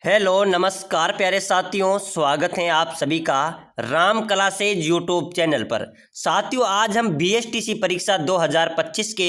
Hello नमस्कार प्यारे साथियों, स्वागत है आप सभी का राम कला से यूट्यूब चैनल पर। साथियों, आज हम बीएसटीसी परीक्षा 2025 के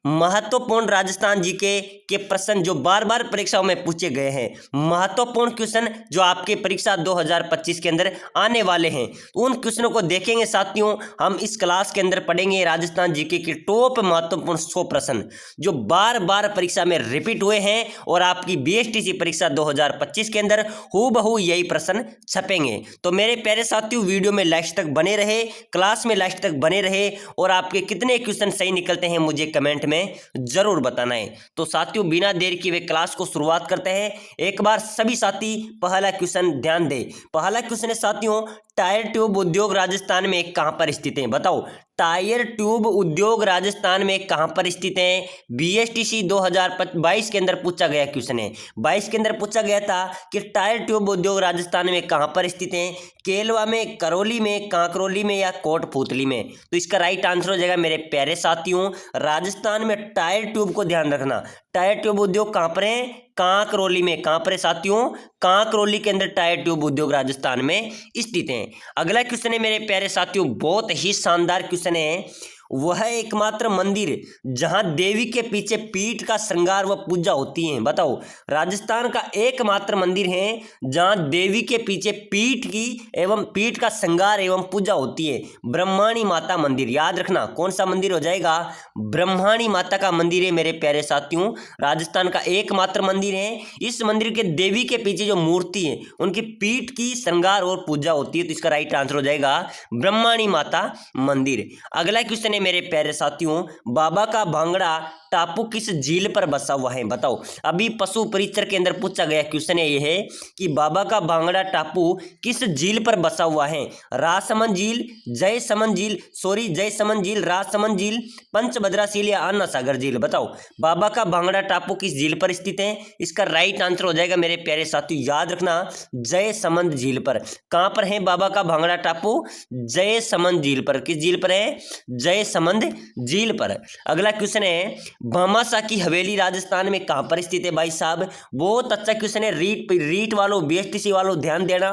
महत्वपूर्ण राजस्थान जीके के प्रश्न जो बार बार परीक्षाओं में पूछे गए हैं, महत्वपूर्ण क्वेश्चन जो आपके परीक्षा 2025 के अंदर आने वाले हैं, उन क्वेश्चनों को देखेंगे। साथियों, हम इस क्लास के अंदर पढ़ेंगे राजस्थान जीके के टॉप महत्वपूर्ण 100 प्रश्न जो बार बार परीक्षा में रिपीट हुए हैं और आपकी बीएसटीसी परीक्षा 2025 के अंदर हूबहू यही प्रश्न छपेंगे। तो मेरे प्यारे साथियों, वीडियो में लास्ट तक बने रहे, क्लास में लास्ट तक बने रहे और आपके कितने क्वेश्चन सही निकलते हैं मुझे कमेंट में जरूर बताना है। तो साथियों, बिना देर किए क्लास को शुरुआत करते हैं। एक बार सभी साथी पहला क्वेश्चन ध्यान दें। पहला क्वेश्चन है साथियों, टायर ट्यूब उद्योग राजस्थान में कहां पर स्थित है? बताओ, टायर ट्यूब उद्योग राजस्थान में कहां पर स्थित है? बीएसटीसी 2022 के अंदर पूछा गया क्वेश्चन है। 22 के अंदर पूछा गया था कि टायर ट्यूब उद्योग राजस्थान में कहां पर स्थित है? केलवा में, करौली में, कांकरोली में या कोटपूतली में? तो इसका राइट आंसर हो जाएगा मेरे प्यारे साथियों, राजस्थान में टायर ट्यूब को ध्यान रखना। टायर ट्यूब उद्योग कहां पर है? कांकरोली में। कहां पर है साथियों? कांकरोली के अंदर टायर ट्यूब उद्योग राजस्थान में स्थित है। अगला क्वेश्चन है मेरे प्यारे साथियों, बहुत ही शानदार क्वेश्चन है। वह एकमात्र मंदिर जहां देवी के पीछे पीठ का श्रृंगार व पूजा होती है। बताओ, राजस्थान का एकमात्र मंदिर है जहां देवी के पीछे पीठ का श्रृंगार एवं पूजा होती है। ब्रह्माणी माता मंदिर। याद रखना, कौन सा मंदिर हो जाएगा? ब्रह्माणी माता का मंदिर है मेरे प्यारे साथियों, राजस्थान का एकमात्र मंदिर है। इस मंदिर के देवी के पीछे जो मूर्ति है उनकी पीठ की श्रृंगार और पूजा होती है। तो इसका राइट आंसर हो जाएगा ब्रह्माणी माता मंदिर। अगला क्वेश्चन मेरे प्यारे साथियों, बाबा का भांगड़ा टापू किस झील पर बसा हुआ है? बताओ, अभी पशु परीक्षण के अंदर पूछा गया क्वेश्चन है, यह है कि बाबा का भांगड़ा टापू किस झील पर बसा हुआ है? राजसमंद झील, जयसमंद झील, राजसमंद झील, पंचभद्रा झील या अन्ना सागर झील? बताओ, बाबा का भांगड़ा टापू किस झील पर स्थित है? इसका राइट आंसर हो जाएगा मेरे प्यारे साथियों, याद रखना, जयसमंद झील पर। कहां पर है बाबा का भांगड़ा टापू? जयसमंद झील पर। किस झील पर है? जयसमंद झील पर। अगला क्वेश्चन है, भामाशाह की हवेली राजस्थान में कहां पर स्थित है? भाई साहब, बहुत अच्छा क्वेश्चन है। रीट वालों, बीएसटीसी वालों ध्यान देना,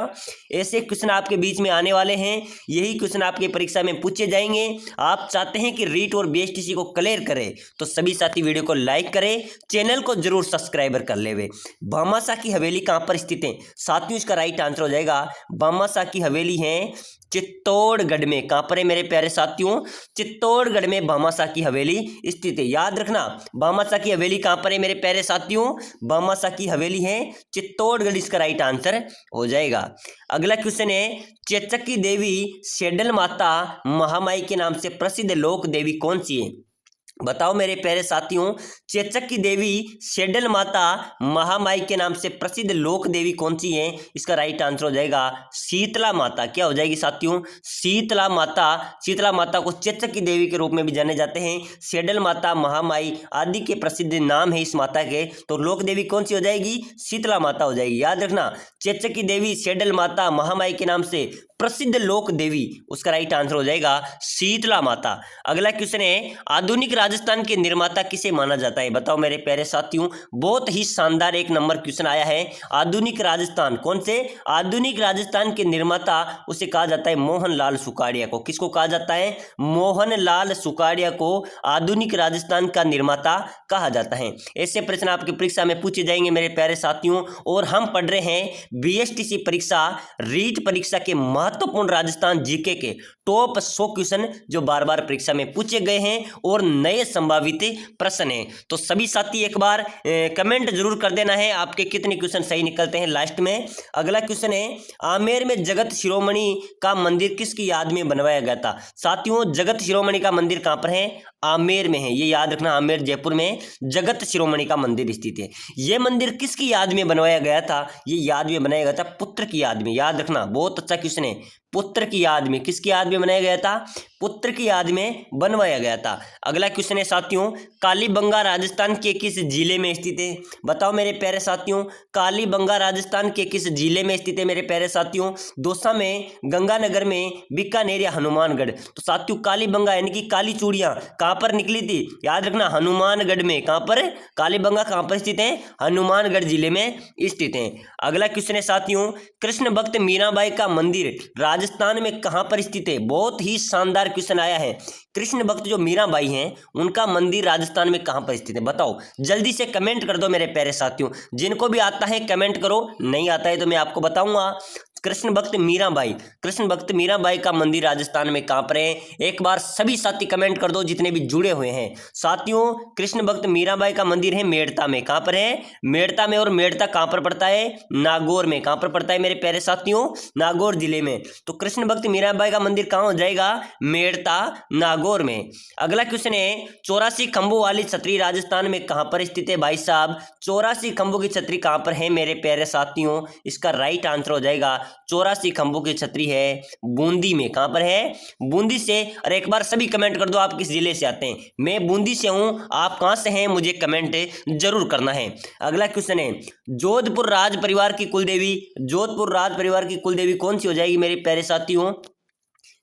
ऐसे क्वेश्चन आपके बीच में आने वाले हैं। यही क्वेश्चन आपके परीक्षा में पूछे जाएंगे। आप चाहते हैं कि रीट और बीएसटीसी को क्लियर करें तो सभी साथी वीडियो को लाइक करें, चैनल को जरूर सब्सक्राइबर कर ले। भामाशाह की हवेली कहां पर स्थित है? साथियों, इसका राइट आंसर हो जाएगा भामाशाह की हवेली है चित्तौड़गढ़ में। कहां पर है मेरे प्यारे साथियों? चित्तौड़गढ़ में भामाशाह की हवेली स्थित है। याद रखना, भामाशाह की हवेली कहां पर है मेरे प्यारे साथियों? भामाशाह की हवेली है चित्तौड़गढ़। इसका राइट आंसर हो जाएगा। अगला क्वेश्चन है, चेचक की देवी सेडल माता महामाई के नाम से प्रसिद्ध लोक देवी कौन सी है? बताओ मेरे प्यारे साथियों, चेचक की देवी सेडल माता महामाई के नाम से प्रसिद्ध लोक देवी कौन सी है? इसका राइट आंसर हो जाएगा शीतला माता। क्या हो जाएगी साथियों? शीतला माता। शीतला माता को चेचक की देवी के रूप में भी जाने जाते हैं। सेडल माता, महामाई आदि के प्रसिद्ध नाम है इस माता के। तो लोक देवी कौन सी हो जाएगी? शीतला माता हो जाएगी। याद रखना, चेचक की देवी सेडल माता महामाई के नाम से प्रसिद्ध लोक देवी, उसका राइट आंसर हो जाएगा शीतला माता। अगला क्वेश्चन है, आधुनिक राजस्थान के निर्माता किसे माना जाता है? बताओ मेरे प्यारे साथियों, बहुत ही शानदार एक नंबर क्वेश्चन आया है। आधुनिक राजस्थान कौन से? आधुनिक राजस्थान के निर्माता उसे कहा जाता है मोहनलाल सुखाड़िया को। किसको कहा जाता है? मोहनलाल सुखाड़िया को आधुनिक राजस्थान का निर्माता कहा जाता है। ऐसे प्रश्न आपकी परीक्षा में पूछे जाएंगे मेरे प्यारे साथियों। और हम पढ़ रहे हैं बीएसटीसी परीक्षा, रीट परीक्षा के महत्वपूर्ण राजस्थान जीके के टॉप 100 क्वेश्चन जो बार बार परीक्षा में पूछे गए हैं और नए संभावित प्रश्न हैं। तो सभी साथी एक बार कमेंट जरूर कर देना है आपके कितने क्वेश्चन सही निकलते हैं लास्ट में। अगला क्वेश्चन है, आमेर में जगत शिरोमणि का मंदिर किसकी याद में बनवाया गया था? साथियों, जगत शिरोमणि का मंदिर कहां पर है? आमेर में है। ये याद रखना, आमेर जयपुर में जगत शिरोमणि का मंदिर स्थित है। यह मंदिर किसकी याद में बनवाया गया था? ये याद में बनाया गया था पुत्र की याद में। याद रखना, बहुत अच्छा क्वेश्चन है। पुत्र की याद में। किसकी याद में बनाया गया था? पुत्र की याद में बनवाया गया था। अगला क्वेश्चन है साथियों, कालीबंगा राजस्थान के किस जिले में स्थित है? बताओ मेरे प्यारे साथियों, कालीबंगा राजस्थान के किस जिले में स्थित है मेरे प्यारे साथियों? दौसा में, गंगानगर में, बीकानेर या हनुमानगढ़? तो साथियों कालीबंगा यानी कि काली चूड़ियां कहां पर निकली थी? याद रखना हनुमानगढ़ में। कहां पर? कालीबंगा कहां पर स्थित है? हनुमानगढ़ जिले में स्थित है। अगला क्वेश्चन है साथियों, कृष्ण भक्त मीराबाई का मंदिर राजस्थान में कहां पर स्थित है? बहुत ही शानदार क्वेश्चन आया है। कृष्ण भक्त जो मीराबाई हैं उनका मंदिर राजस्थान में कहां पर स्थित है? बताओ, जल्दी से कमेंट कर दो मेरे प्यारे साथियों। जिनको भी आता है कमेंट करो, नहीं आता है तो मैं आपको बताऊंगा। कृष्ण भक्त मीराबाई का मंदिर राजस्थान में कहां पर है? एक बार सभी साथी कमेंट कर दो जितने भी जुड़े हुए हैं। साथियों कृष्ण भक्त मीराबाई का मंदिर है मेड़ता में। कहां पर है? मेड़ता में। और मेड़ता कहां पर पड़ता है? नागौर में। कहां पर पड़ता है मेरे प्यारे साथियों? नागौर जिले में। तो कृष्ण भक्त मीराबाई का मंदिर कहां हो जाएगा? मेड़ता, नागौर में। अगला क्वेश्चन है, 84 खंभों वाली छतरी राजस्थान में कहां पर स्थित है भाई साहब? 84 खंभों की छतरी कहां पर है मेरे प्यारे साथियों? इसका राइट आंसर हो जाएगा 84 खंभों की छतरी है बूंदी में। कहां पर है? बूंदी से। और एक बार सभी कमेंट कर दो आप किस जिले से आते हैं। मैं बूंदी से हूं, आप कहां से हैं मुझे कमेंट जरूर करना है। अगला क्वेश्चन है, जोधपुर राज परिवार की कुलदेवी कौन सी हो जाएगी मेरे प्यारे साथियों?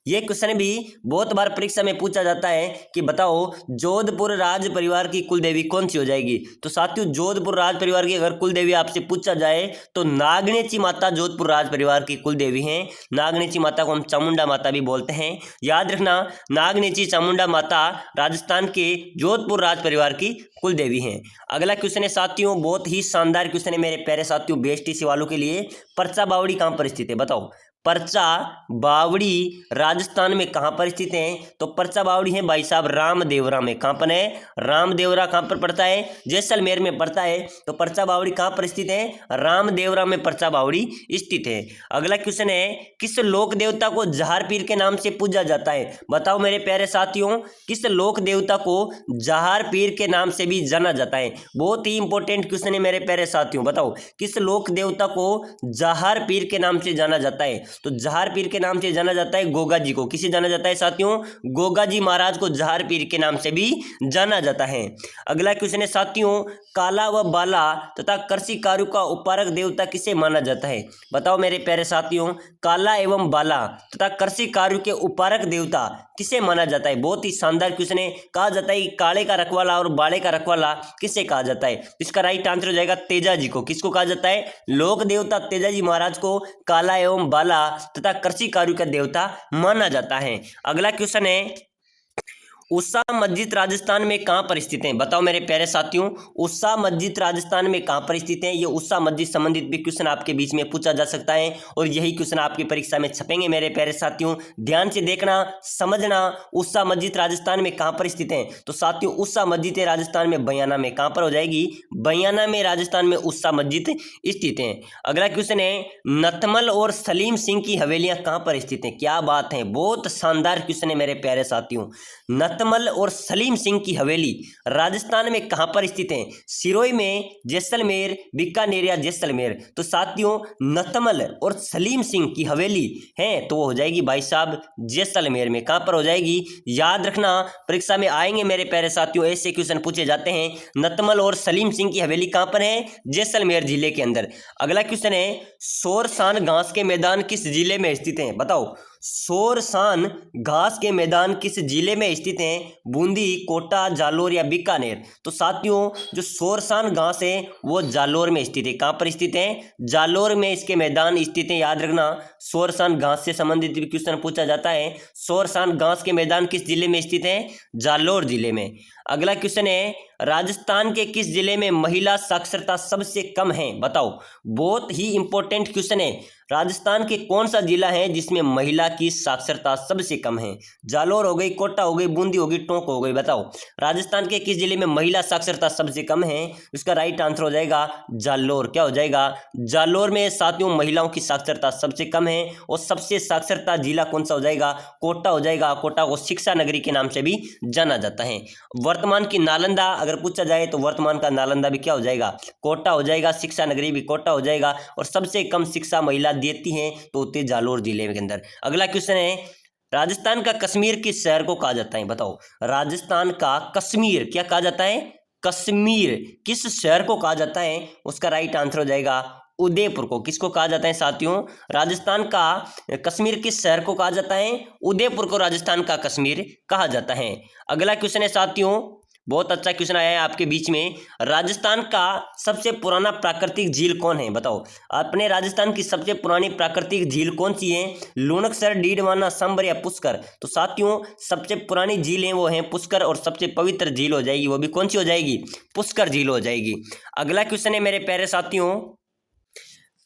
ये क्वेश्चन भी बहुत बार परीक्षा में पूछा जाता है कि बताओ जोधपुर राज परिवार की कुलदेवी कौन सी हो जाएगी? तो साथियों जोधपुर राज परिवार की अगर कुलदेवी आपसे पूछा जाए तो नागनेची माता जोधपुर राज परिवार की कुलदेवी हैं। नागनेची माता को हम चामुंडा माता भी बोलते हैं। याद रखना, नागनेची चामुंडा माता राजस्थान के जोधपुर राज परिवार की कुलदेवी हैं। अगला क्वेश्चन है साथियों, बहुत ही शानदार क्वेश्चन है मेरे प्यारे साथियों बीएसटीसी वालों के लिए। परचा बावड़ी कहां पर स्थित है? बताओ, परचा बावड़ी राजस्थान में कहां पर स्थित है? तो परचा बावड़ी है भाई साहब रामदेवरा में। कहां पर है? रामदेवरा कहां पर पड़ता है? जैसलमेर में पड़ता है। तो परचा बावड़ी कहां पर स्थित है? रामदेवरा में परचा बावड़ी स्थित है। अगला क्वेश्चन है, किस लोक देवता को जहार पीर के नाम से पूजा जाता है? बताओ मेरे प्यारे साथियों, किस लोक देवता को जहार पीर के नाम से भी जाना जाता है? बहुत ही इंपॉर्टेंट क्वेश्चन है मेरे प्यारे साथियों। बताओ किस लोक देवता को जहार पीर के नाम से जाना जाता है? तो जहार पीर के नाम से जाना जाता है गोगा जी को। किसे जाना जाता है साथियों? गोगा जी महाराज को जहार पीर के नाम से भी जाना जाता है। अगला क्वेश्चन है साथियों, काला व बाला तथा करसी कारू का उपारक देवता किसे माना जाता है? बताओ मेरे प्यारे साथियों, काला एवं बाला तथा करसी कारू के उपारक देवता किसे माना जाता है? बहुत ही शानदार क्वेश्चन है। कहा जाता है काले का रखवाला और बाले का रखवाला किसे कहा जाता है? इसका राइट आंसर हो जाएगा तेजा जी को। किसको कहा जाता है? लोक देवता तेजा जी महाराज को काला एवं बाला तथा करसी कारू का देवता माना जाता है। अगला क्वेश्चन है, उषा मस्जिद राजस्थान में कहां पर स्थित है? बताओ मेरे प्यारे साथियों, उषा मस्जिद राजस्थान में कहां पर स्थित है? ये उषा मस्जिद संबंधित भी क्वेश्चन आपके बीच में पूछा जा सकता है और यही क्वेश्चन आपकी परीक्षा में छपेंगे मेरे प्यारे साथियों। ध्यान से देखना, समझना। उषा मस्जिद राजस्थान में कहां पर स्थित है? तो साथियों उषा मस्जिद राजस्थान में बयाना में। कहां पर हो जाएगी? बयाना में राजस्थान में उषा मस्जिद स्थित है। अगला क्वेश्चन है, नथमल और सलीम सिंह की हवेलियां कहां पर स्थित है? क्या बात है, बहुत शानदार क्वेश्चन है मेरे प्यारे साथियों। नथमल और सलीम सिंह की हवेली राजस्थान में कहां पर स्थित है? सिरोही में, जैसलमेर, बीकानेर या जैसलमेर? तो साथियों नथमल और सलीम सिंह की हवेली है तो वो हो जाएगी भाई साहब जैसलमेर में। कहां पर हो जाएगी? याद रखना, परीक्षा में आएंगे मेरे प्यारे साथियों, ऐसे क्वेश्चन पूछे जाते हैं। नथमल और सलीम सिंह की हवेली कहां पर है? जैसलमेर जिले के अंदर। अगला क्वेश्चन है, शोरसान घास के मैदान किस जिले में स्थित है? बताओ शोरसान घास के मैदान किस जिले में स्थित हैं? बूंदी, कोटा, जालोर या बीकानेर? तो साथियों जो शोरसान घास है वो जालोर में स्थित है। कहां पर स्थित है? जालोर में इसके मैदान स्थित है। याद रखना, शोरसान घास से संबंधित भी क्वेश्चन पूछा जाता है। शोरसान घास के मैदान किस जिले में स्थित है? जालोर जिले में। अगला क्वेश्चन है, राजस्थान के किस जिले में महिला साक्षरता सबसे कम है? बताओ, बहुत ही इंपॉर्टेंट क्वेश्चन है। राजस्थान के कौन सा जिला है जिसमें महिला की साक्षरता सबसे कम है? जालोर हो गई, कोटा हो गई, बूंदी हो गई, टोंक हो गई। बताओ राजस्थान के किस जिले में महिला साक्षरता सबसे कम है? इसका राइट आंसर हो जाएगा जालोर। क्या हो जाएगा? जालोर में साथियों महिलाओं की साक्षरता सबसे कम है। और सबसे साक्षरता जिला कौन सा हो जाएगा? कोटा हो जाएगा। कोटा को शिक्षा नगरी के नाम से भी जाना जाता है। वर्तमान की नालंदा अगर पूछा जाए तो वर्तमान का नालंदा भी क्या हो जाएगा? कोटा हो जाएगा। शिक्षा नगरी भी कोटा हो जाएगा। और सबसे कम शिक्षा महिला देती हैं तो होते जालोर जिले के अंदर। अगला क्वेश्चन है, राजस्थान का कश्मीर किस शहर को कहा जाता है? बताओ, राजस्थान का कश्मीर क्या कहा जाता है? कश्मीर किस शहर को कहा जाता है? उसका राइट आंसर हो जाएगा उदयपुर को। किसको कहा जाता है साथियों? राजस्थान का कश्मीर किस शहर को कहा जाता है? उदयपुर को राजस्थान का कश्मीर कहा जाता है। अगला क्वेश्चन है साथियों, बहुत अच्छा क्वेश्चन आया है आपके बीच में। राजस्थान का सबसे पुराना प्राकृतिक झील कौन है? बताओ, अपने राजस्थान की सबसे पुरानी प्राकृतिक झील कौन सी है? लुणकसर, डीडवाना, संबर या पुष्कर? तो साथियों सबसे पुरानी झील है वो है पुष्कर, और सबसे पवित्र झील हो जाएगी वो भी कौन सी हो जाएगी? पुष्कर झील हो जाएगी। अगला क्वेश्चन है मेरे प्यारे साथियों,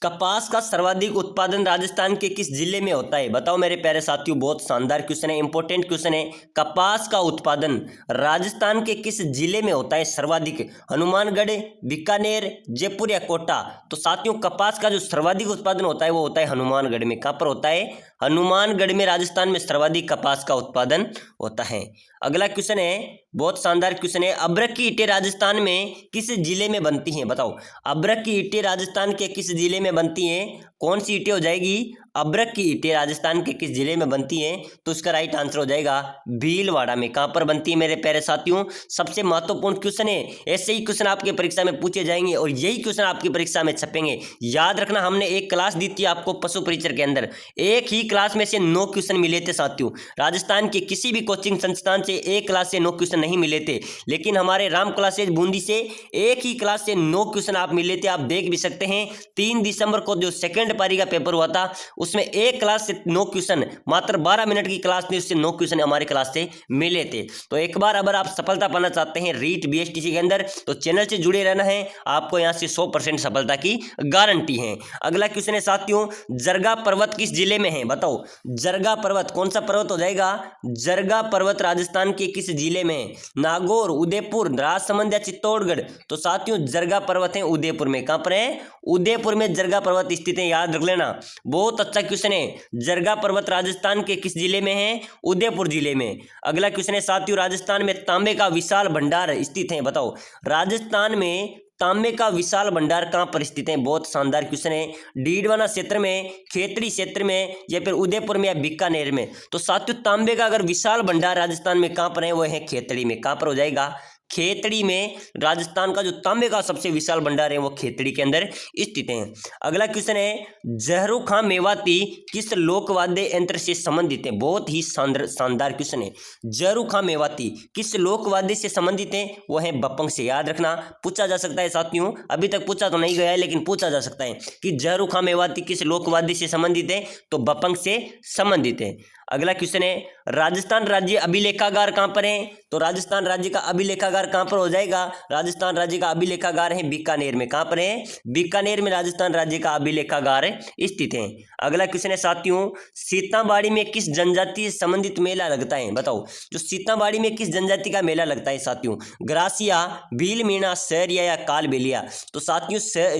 कपास का सर्वाधिक उत्पादन राजस्थान के किस जिले में होता है? बताओ मेरे प्यारे साथियों, बहुत शानदार क्वेश्चन है, इंपॉर्टेंट क्वेश्चन है। कपास का उत्पादन राजस्थान के किस जिले में होता है सर्वाधिक? हनुमानगढ़, बीकानेर, जयपुर या कोटा? तो साथियों कपास का जो सर्वाधिक उत्पादन होता है वो होता है हनुमानगढ़ में। कहाँ पर होता है? हनुमानगढ़ में, राजस्थान में सर्वाधिक कपास का उत्पादन होता है। अगला क्वेश्चन है, बहुत शानदार क्वेश्चन है, अब्रक की ईंटें राजस्थान में किस जिले में बनती हैं? बताओ, अब्रक की ईंटें राजस्थान के किस जिले में बनती हैं? कौन सी ईंटें हो जाएगी? अब्रक की ईंटें राजस्थान के किस जिले में बनती हैं? तो इसका राइट आंसर हो जाएगा भीलवाड़ा में। कहाँ पर बनती है मेरे प्यारे साथियों? सबसे महत्वपूर्ण क्वेश्चन है, ऐसे ही क्वेश्चन आपके परीक्षा में पूछे जाएंगे और यही क्वेश्चन आपकी परीक्षा में छपेंगे। याद रखना, हमने एक क्लास दी थी आपको पशु परिचर के अंदर, एक ही क्लास में से 9 क्वेश्चन मिले थे साथियों। राजस्थान के किसी भी कोचिंग संस्थान से एक क्लास से 9 क्वेश्चन नहीं मिले थे, लेकिन हमारे राम क्लासेज बूंदी से एक ही क्लास से 9 क्वेश्चन आप मिले थे। आप देख भी सकते हैं 3 दिसंबर को जो सेकंड पारी का पेपर हुआ था उसमें एक क्लास से 9 क्वेश्चन, मात्र 12 मिनट की क्लास थी, उससे 9 क्वेश्चन हमारे क्लास से मिले थे। तो एक बार अगर आप सफलता पाना चाहते हैं रीट बीएसटीसी के अंदर तो चैनल से जुड़े रहना है, आपको यहां से 100% सफलता की गारंटी है। अगला क्वेश्चन है साथियों, जरगा पर्वत किस जिले में है? बताओ, जरगा पर्वत कौन सा पर्वत हो जाएगा? जरगा पर्वत राजस्थान के किस जिले में? नागौर, उदयपुर, राजसमंद या चित्तौड़गढ़? तो साथियों जरगा पर्वत है उदयपुर में। कहां पर है? उदयपुर में जरगा पर्वत स्थित है, याद रख लेना, बहुत अच्छा क्वेश्चन है। जरगा पर्वत राजस्थान के किस जिले में है? उदयपुर जिले में। अगला क्वेश्चन है साथियों, राजस्थान में तांबे का विशाल भंडार स्थित है। बताओ, राजस्थान में तांबे का विशाल भंडार कहां पर स्थित है? बहुत शानदार क्वेश्चन है। डीडवाना क्षेत्र में, खेतड़ी क्षेत्र में या फिर उदयपुर में या बीकानेर में? तो साथियों तांबे का अगर विशाल भंडार राजस्थान में कहां पर है वो है खेतड़ी में। कहां पर हो जाएगा? खेतड़ी में। राजस्थान का जो तांबे का सबसे विशाल भंडार है वो खेतड़ी के अंदर स्थित है। अगला क्वेश्चन है, जहरू खां मेवाती किस लोकवाद्य यंत्र से संबंधित है? बहुत ही शानदार क्वेश्चन है। जहरू खां मेवाती किस लोकवाद्य से संबंधित है? वो है बपंग से। याद रखना, पूछा जा सकता है साथियों, अभी तक पूछा तो नहीं गया है लेकिन पूछा जा सकता है कि जहरू खां मेवाती किस लोकवाद्य से संबंधित है? तो बपंग से संबंधित है। अगला क्वेश्चन है, राजस्थान राज्य अभिलेखागार कहां पर है? तो राजस्थान राज्य का अभिलेखागार कहां पर हो जाएगा? राजस्थान राज्य का अभिलेखागार है बीकानेर में। कहां पर है? बीकानेर में राजस्थान राज्य का अभिलेखागार स्थित है। अगला क्वेश्चन है साथियों, सीताबाड़ी में किस जनजाति से संबंधित मेला लगता है? बताओ, जो सीताबाड़ी में किस जनजाति का मेला लगता है साथियों? ग्रासिया, भील मीणा, सहरिया या कालबेलिया? तो साथियों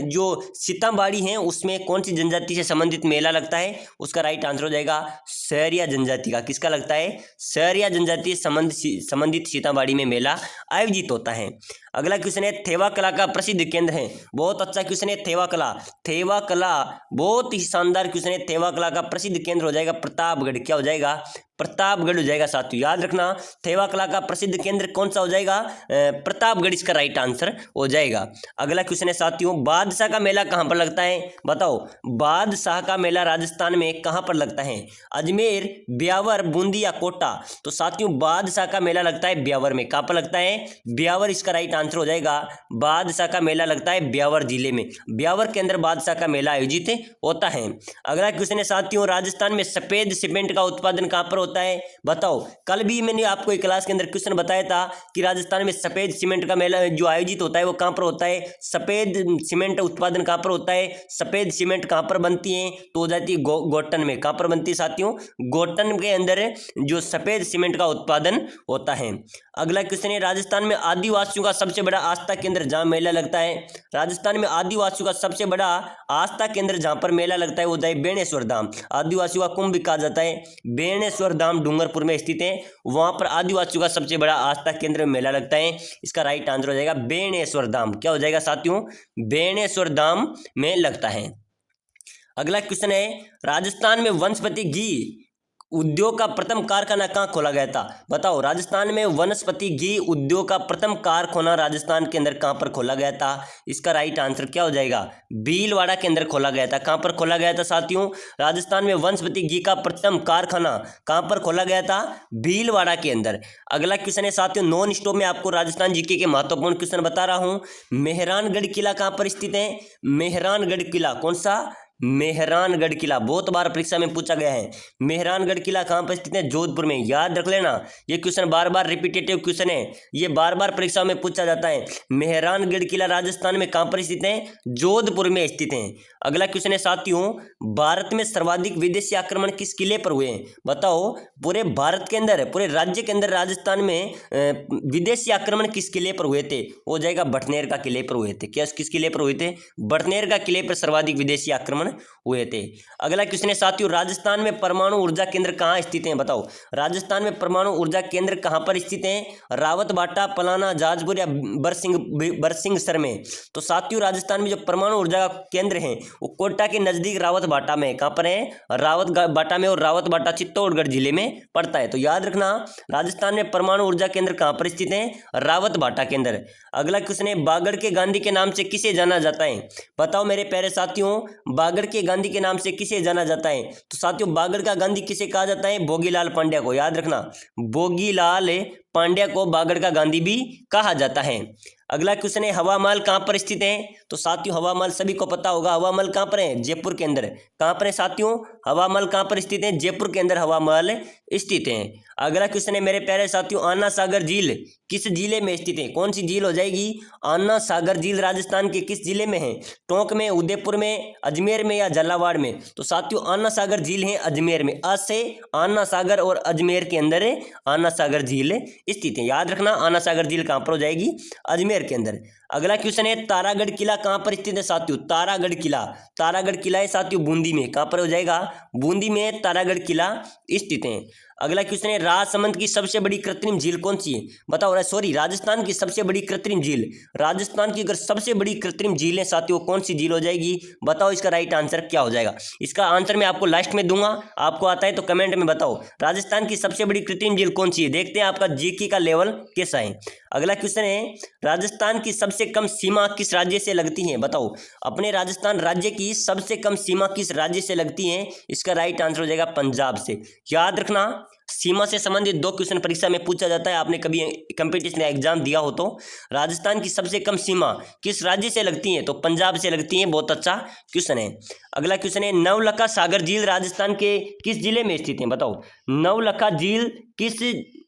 जो सीताबाड़ी है उसमें कौन सी जनजाति से संबंधित मेला लगता है? उसका राइट आंसर हो जाएगा सहरिया जनजाति का। किसका लगता है? सहरिया जनजाति संबंधित सीताबाड़ी में मेला आयोजित होता है। अगला क्वेश्चन है, थेवा कला का प्रसिद्ध केंद्र है। बहुत अच्छा क्वेश्चन है, थेवा कला। थेवा कला बहुत ही शानदार क्वेश्चन है। थेवा कला का प्रसिद्ध केंद्र हो जाएगा प्रतापगढ़। क्या हो जाएगा? प्रतापगढ़ हो जाएगा साथियों। याद रखना, थेवा कला का प्रसिद्ध केंद्र कौन सा हो जाएगा? प्रतापगढ़ इसका राइट आंसर हो जाएगा। अगला क्वेश्चन है साथियों, बादशाह का मेला कहां पर लगता है? बताओ, बादशाह का मेला राजस्थान में कहां पर लगता है? अजमेर, ब्यावर, बूंदी या कोटा? तो साथियों बादशाह का मेला लगता है ब्यावर में। कहां पर लगता है? ब्यावर इसका राइट आंसर हो जाएगा। बादशाह का मेला लगता है ब्यावर जिले में। ब्यावर के अंदर बादशाह का मेला आयोजित होता है। अगला क्वेश्चन है साथियों, राजस्थान में सफेद सीमेंट का उत्पादन कहां पर होता है? बताओ, कल भी मैंने आपको एक क्लास के अंदर क्वेश्चन बताया था कि राजस्थान में सफेद सीमेंट का मेला जो आयोजित होता है वो कहां पर होता है? सफेद सीमेंट उत्पादन कहां पर होता है? सफेद सीमेंट कहां पर बनती है? तो हो जाती है गोटन में। कहां पर बनती है साथियों? गोटन के अंदर जो सफेद सीमेंट का उत्पादन होता है। अगला क्वेश्चन है, राजस्थान में आदिवासियों का सबसे बड़ा आस्था केंद्र जहां मेला लगता है? राजस्थान में आदिवासियों का सबसे बड़ा आस्था केंद्र जहां पर मेला लगता है वो है बेणेश्वर धाम। आदिवासियों का कुंभ कहा जाता है। बेणेश्वर धाम डूंगरपुर में स्थित है, वहां पर आदिवासियों का सबसे बड़ा आस्था केंद्र मेला लगता है। इसका राइट आंसर हो जाएगा बेणेश्वर धाम। क्या हो जाएगा साथियों? बेणेश्वर धाम में लगता है। अगला क्वेश्चन है, राजस्थान में वनस्पति घी उद्योग का प्रथम कारखाना कहाँ खोला गया था? बताओ, राजस्थान में वनस्पति घी उद्योग का प्रथम कारखाना राजस्थान के अंदर कहाँ पर खोला गया था? इसका राइट आंसर क्या हो जाएगा? भीलवाड़ा के अंदर खोला गया था। कहाँ पर खोला गया था साथियों? राजस्थान में वनस्पति घी का प्रथम कारखाना कहाँ पर खोला गया था? भीलवाड़ा के अंदर। अगला क्वेश्चन है साथियों, नॉन स्टॉप में आपको राजस्थान जीके के महत्वपूर्ण क्वेश्चन बता रहा हूं। मेहरानगढ़ किला कहाँ पर स्थित है? मेहरानगढ़ किला कौन सा? मेहरानगढ़ किला बहुत बार परीक्षा में पूछा गया है। मेहरानगढ़ किला कहाँ पर स्थित है? जोधपुर में। याद रख लेना, ये क्वेश्चन बार बार रिपीटेटिव क्वेश्चन है, ये बार बार परीक्षा में पूछा जाता है। मेहरानगढ़ किला राजस्थान में कहाँ पर स्थित है? जोधपुर में स्थित है। अगला क्वेश्चन है साथियों, भारत में सर्वाधिक विदेशी आक्रमण किस किले पर हुए हैं? बताओ, पूरे भारत के अंदर, पूरे राज्य के अंदर राजस्थान में विदेशी आक्रमण किस किले पर हुए थे? हो जाएगा बटनेर का किले पर हुए थे। क्या किस किले पर हुए थे? बटनेर का किले पर सर्वाधिक विदेशी आक्रमण हुए थे। अगला क्वेश्चन है साथियों, राजस्थान में परमाणु ऊर्जा केंद्र कहाँ स्थित हैं? बताओ, राजस्थान में परमाणु ऊर्जा केंद्र कहाँ पर स्थित हैं? रावतबाटा, पलाना, जाजपुर या बरसिंहसर में? तो साथियों, राजस्थान में जो परमाणु ऊर्जा का केंद्र है वो कोटा के नजदीक रावतबाटा में। कहाँ पर है? रावतबाटा में, और रावतबाटा चित्तौड़गढ़ जिले में पड़ता है। तो याद रखना, राजस्थान में परमाणु ऊर्जा केंद्र कहाँ पर स्थित है? रावतबाटा के अंदर। अगला क्वेश्चन है, बागड़ के गांधी के नाम से किसे जाना जाता है? बताओ मेरे प्यारे साथियों, बागड़ के गांधी के नाम से किसे जाना जाता है? तो साथियों, बागड़ का गांधी किसे कहा जाता है? भोगीलाल पांड्या को। याद रखना, भोगीलाल पांड्या को बागड़ का गांधी भी कहा जाता है। अगला क्वेश्चन है, हवा महल कहाँ पर स्थित है? तो साथियों, हवा महल सभी को पता होगा। हवा महल कहाँ पर है? जयपुर के अंदर। कहाँ पर है साथियों? हवा महल कहाँ पर स्थित है? जयपुर के अंदर हवा महल स्थित है। अगला क्वेश्चन है मेरे प्यारे साथियों, आना सागर झील किस जिले में स्थित है? कौन सी झील हो जाएगी? आना सागर झील राजस्थान के किस जिले में है? टोंक में, उदयपुर में, अजमेर में या झालावाड़ में? तो साथियों, आना सागर झील है अजमेर में। अ से आना सागर और अजमेर के अंदर आना सागर झील स्थित है। याद रखना, आना सागर झील कहाँ पर हो जाएगी? अजमेर के अंदर। अगला क्वेश्चन है, तारागढ़ किला कहाँ पर स्थित है साथियों? तारागढ़ किला, तारागढ़ किला है साथियों बूंदी में। कहाँ पर हो जाएगा? बूंदी में तारागढ़ किला स्थित है। अगला क्वेश्चन है, राजसमंद की सबसे बड़ी कृत्रिम झील कौन सी है? बताओ, सॉरी, राजस्थान की सबसे बड़ी कृत्रिम झील, राजस्थान की अगर सबसे बड़ी कृत्रिम झील है साथियों, कौन सी झील हो जाएगी? बताओ, इसका राइट आंसर क्या हो जाएगा? इसका आंसर मैं आपको लास्ट में दूंगा, आपको आता है तो कमेंट में बताओ राजस्थान की सबसे बड़ी कृत्रिम झील कौन सी है। देखते हैं आपका जीके का लेवल कैसा है। अगला क्वेश्चन है, राजस्थान की सबसे कम सीमा किस राज्य से लगती है? बताओ, अपने राजस्थान राज्य की सबसे कम सीमा किस राज्य से लगती है? इसका राइट आंसर हो जाएगा पंजाब से। याद रखना, सीमा से संबंधित 2 क्वेश्चन परीक्षा में पूछा जाता है। आपने कभी कंपटीशन एग्जाम दिया हो तो राजस्थान की सबसे कम सीमा किस राज्य से लगती है? तो पंजाब से लगती है। बहुत अच्छा क्वेश्चन है। अगला क्वेश्चन है, नवलखा सागर झील राजस्थान के किस जिले में स्थित है? बताओ, नवलखा झील किस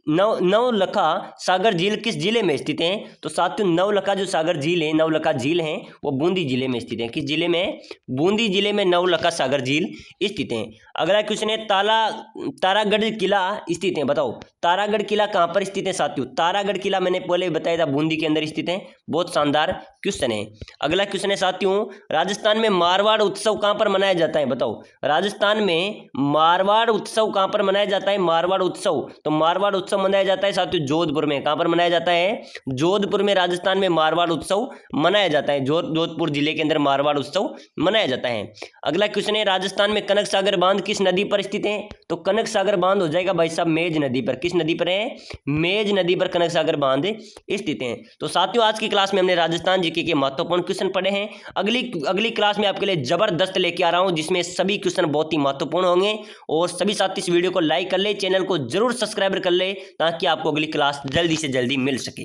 नवलखा सागर झील किस जिले में स्थित है? तो साथियों, नवलखा जो सागर झील है, नवलखा झील है, वो बूंदी जिले में स्थित है। किस जिले में? बूंदी जिले में नवलखा सागर झील स्थित है। अगला क्वेश्चन है, तारागढ़ किला स्थित है। बताओ, तारागढ़ किला कहाँ पर स्थित है साथियों? तारागढ़ किला मैंने पहले बताया था, बूंदी के अंदर स्थित है। बहुत शानदार क्वेश्चन है। अगला क्वेश्चन है साथियों, राजस्थान में मारवाड़ उत्सव कहाँ पर मनाया जाता है? बताओ, राजस्थान में मारवाड़ उत्सव कहाँ पर मनाया जाता है? मारवाड़ उत्सव, तो मारवाड़ उत्सव मनाया जाता है साथियों जोधपुर में। कहां पर मनाया जाता है? जोधपुर में। राजस्थान में मारवाड़ उत्सव मनाया जाता है। जोधपुर जिले के अंदर मारवाड़ उत्सव मनाया जाता है। अगला क्वेश्चन है, राजस्थान में कनक सागर बांध किस नदी पर स्थित है? तो कनक सागर बांध हो जाएगा भाई साहब मेज नदी पर। किस नदी पर है? मेज नदी पर कनक सागर बांध स्थित है। तो साथियों, आज की क्लास में हमने राजस्थान जीके के महत्वपूर्ण क्वेश्चन पढ़े हैं। अगली क्लास में आपके लिए जबरदस्त लेके आ रहा हूं, जिसमें सभी क्वेश्चन बहुत ही महत्वपूर्ण होंगे। और सभी साथी इस वीडियो को लाइक कर ले, चैनल को जरूर सब्सक्राइब कर ले, ताकि आपको अगली क्लास जल्दी से जल्दी मिल सके।